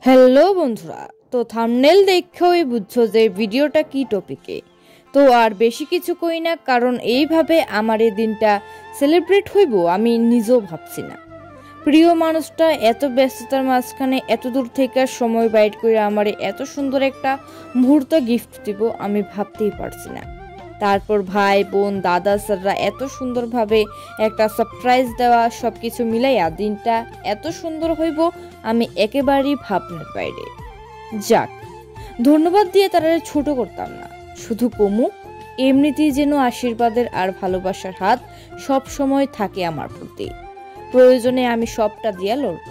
Hello বন্ধুরা, তো thumbnail দেখেই বুঝছো যে ভিডিওটা কি টপিকে। তো আর বেশি কিছু কই না, কারণ এইভাবে আমার এই দিনটা সেলিব্রেট হইব আমি নিজেও ভাবছি না। প্রিয় মানুষটা এত ব্যস্ততার মাঝখানে এত দূর থেকে সময় বাইর করে আমার এত সুন্দর একটা মুহূর্ত গিফট দিব আমি ভাবতেই পারছি না। তারপর ভাই বোন দাদা স্যাররা এত সুন্দরভাবে একটা সারপ্রাইজ দেওয়া, সব কিছু মিলাইয়া দিনটা এত সুন্দর হইব আমি একেবারেই ভাবনার বাইরে। যাক, ধন্যবাদ দিয়ে তারা ছোট করতাম না, শুধু কমু এমনিতেই যেন আশীর্বাদের আর ভালোবাসার হাত সব সময় থাকে আমার প্রতি। প্রয়োজনে আমি সবটা দিয়ে লড়ব।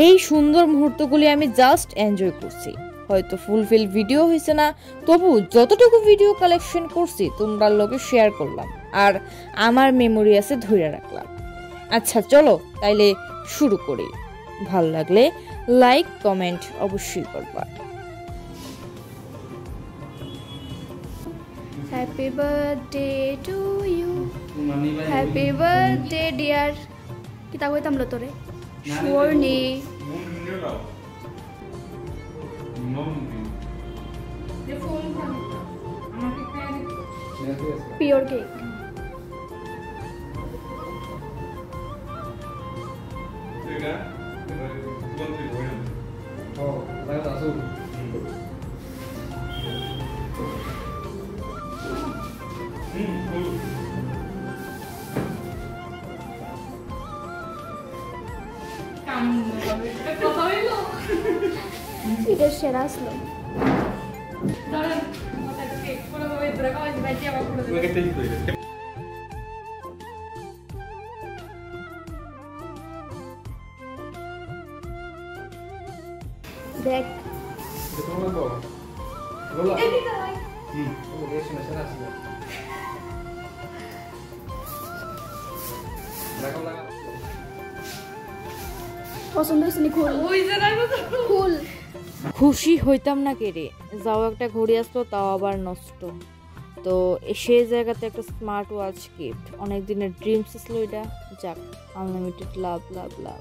এই সুন্দর মুহূর্তগুলি আমি জাস্ট এনজয় করছি। হয়তো ফুলফিল ভিডিও হয়েছে না, তবু যতটুকু ভিডিও কালেকশন করছি তোমরা লোকে শেয়ার করলাম আর আমার মেমোরি আছে ধরে রাখলাম। আচ্ছা চলো তাইলে শুরু করি। ভালো লাগলে লাইক কমেন্ট অবশ্যই করবা। Happy birthday to you, happy birthday dear. কিতা কইতাম লো তোরে সুবর্ণি পিওর কেক। এটা সেরা আসলো। দেখ পছন্দ হয়েছে নি? খুল। খুশি হইতাম না কেড়ে, যাও একটা ঘড়ি আসলো তাও আবার নষ্ট। তো সেই জায়গাতে একটা স্মার্ট ওয়াচ গিফট, অনেক দিনের ড্রিমস ছিল এটা। যাক, আনলিমিটেড লাভ লাভ লাভ।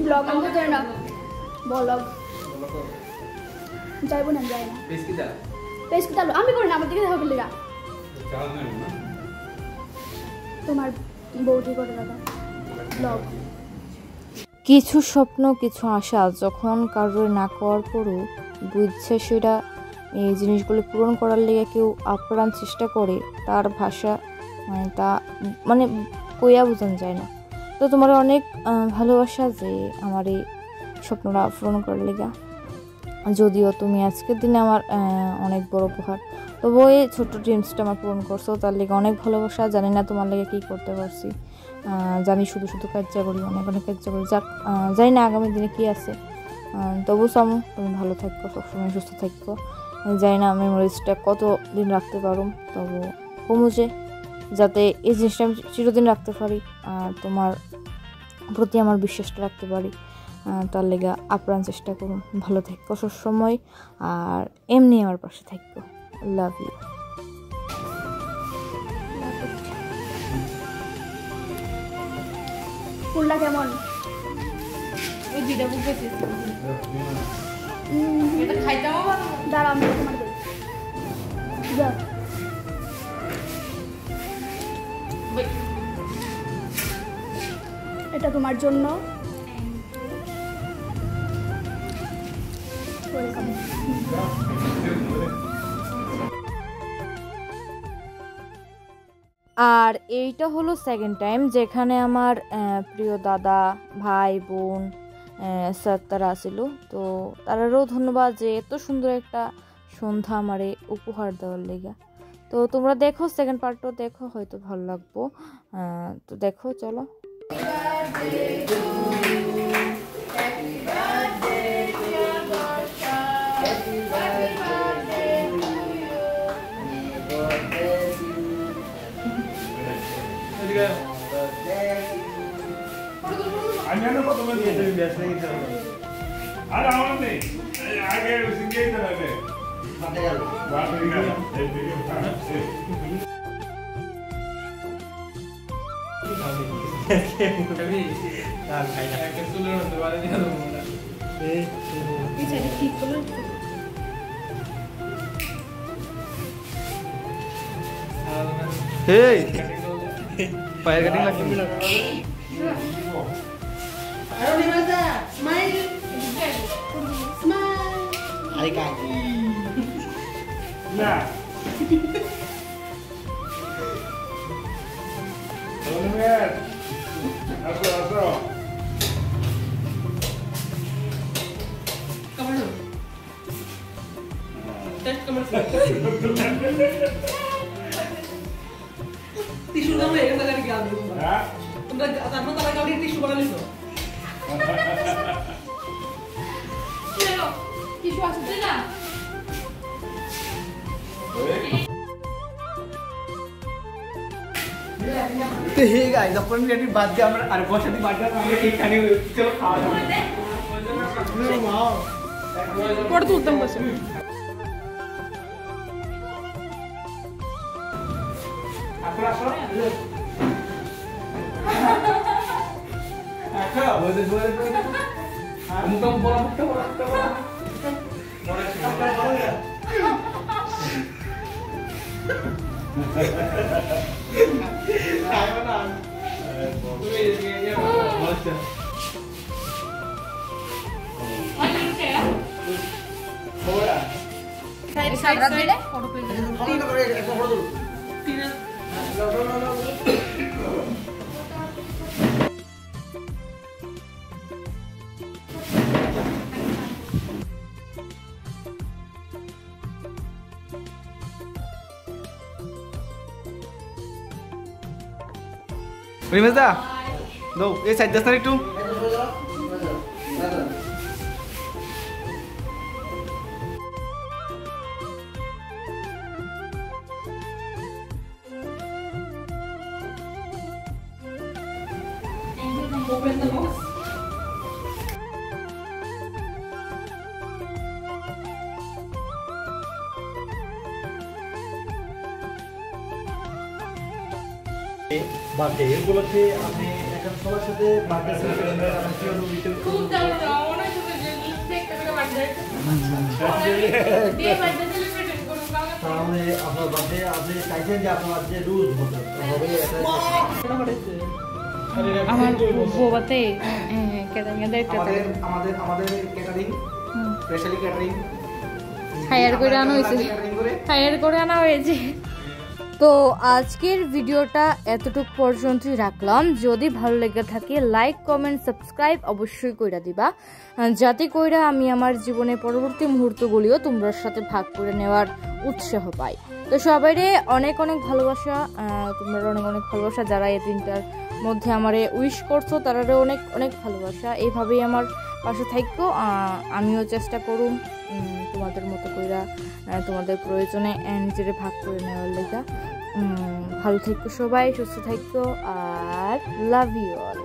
ব্লগ আমি তো না, ব্লগ যাইব না, যাই না। পেজ কি তালো আমি করি না, আমার দিকে দেখো বলিরা তোমার বউটি করে দাদা ব্লগ। কিছু স্বপ্ন কিছু আশা যখন কারোর না করার পরও বুঝছে সেটা এই জিনিসগুলো পূরণ করার লেগে কেউ আপ্রাণ চেষ্টা করে, তার ভাষা মানে কইয়া বোঝানো যায় না। তো তোমার অনেক ভালোবাসা যে আমার এই স্বপ্নটা পূরণ করার লেগা। যদিও তুমি আজকের দিনে আমার অনেক বড় উপহার, তবু এই ছোট্ট ড্রিমসটা আমার পূরণ করছো, তার লেগে অনেক ভালোবাসা। জানি না তোমার লেগে কী করতে পারছি, জানি শুধু শুধু কাজটা করি, অনেক অনেক কাজটা করি। যাক, জানি না আগামী দিনে কী আছে, তবু সামু তুমি ভালো থাকো, সবসময় সুস্থ থাকো। জানি না মেমোরিজটা কত দিন রাখতে পারো, তবু কমু যে যাতে এই জিনিসটা আমি চিরদিন রাখতে পারি আর তোমার প্রতি আমার বিশ্বাসটা রাখতে পারি, তার লেগে আপ্রাণ চেষ্টা করুন। ভালো থাকো সবসময় আর এমনি আমার পাশে থাকো। Love you. ফুলটা কেমন? দাঁড়া আমি তোমার দেই। যা এটা তোমার জন্য। আর এইটা হলো সেকেন্ড টাইম যেখানে আমার প্রিয় দাদা ভাই বোন স্যার তারা আসিল। তো তারারও ধন্যবাদ যে এত সুন্দর একটা সন্ধ্যা আমারে উপহার দেওয়ার লেগা। তো তোমরা দেখো, সেকেন্ড পার্টও দেখো, হয়তো ভালো লাগবো। তো দেখো, চলো। আমি কত আর আমার নেই আগে সিঙ্গেই দেবে তার খাই না একটা চুলের মধ্যে বাড়ি দিয়ে দেবো না এই এই সাইডে ঠিক করলে হেই পায়ের কাটিং লাগবে আরে কাই না ধন্যবাদ আসো আসো হ্যাঁ কিছু আসছে না তো হে গাইস যখন রেডি বাদ দিয়ে আমরা আর বসাতে বাদ দিয়ে আমরা কেক খানি চলো খাওয়া দাওয়া পড়ে তুলতাম বসে আপনারা আসো আচ্ছা বলে মুখে বলা মুখটা বলা রিমেশদা দাও এই সাইড দাস্তার একটু open the box বার্থডে এগুলোতে আপনি এখন সবার সাথে বার্থডে সেলিব্রেশন করেন আপনি কি অনুভূতি খুব দারুণ অনেক সুন্দর যে দেখতে পেলে বার্থডে দিয়ে বার্থডে সেলিব্রেট করব তাহলে আপনার বার্থডে আপনি চাইছেন যে আপনার যে রুজ হতে হবে এটা আমার বোবাতে কেদাঙ্গাদের আমাদের আমাদের আমাদের ক্যাটারিং স্পেশালি ক্যাটারিং হায়ার করে আনা হয়েছে হায়ার করে আনা হয়েছে। তো আজকের ভিডিওটা এতটুকু পর্যন্তই রাখলাম। যদি ভালো লেগে থাকে লাইক কমেন্ট সাবস্ক্রাইব অবশ্যই কইরা দিবা, যাতে কইরা আমি আমার জীবনের পরবর্তী মুহূর্তগুলিও তোমরার সাথে ভাগ করে নেওয়ার উৎসাহ পাই। তো সবাইরে অনেক অনেক ভালোবাসা, তোমরা অনেক অনেক ভালোবাসা। যারা এই দিনটার মধ্যে আমারে উইশ করছো তারারও অনেক অনেক ভালোবাসা। এইভাবেই আমার পাশে থাকো, আমিও চেষ্টা করুম তোমাদের মতো কইরা তোমাদের প্রয়োজনে নিজের ভাগ করে নেওয়ার লেগা। ভালো থাকো সবাই, সুস্থ থাকো, আর লাভ ইউ অল।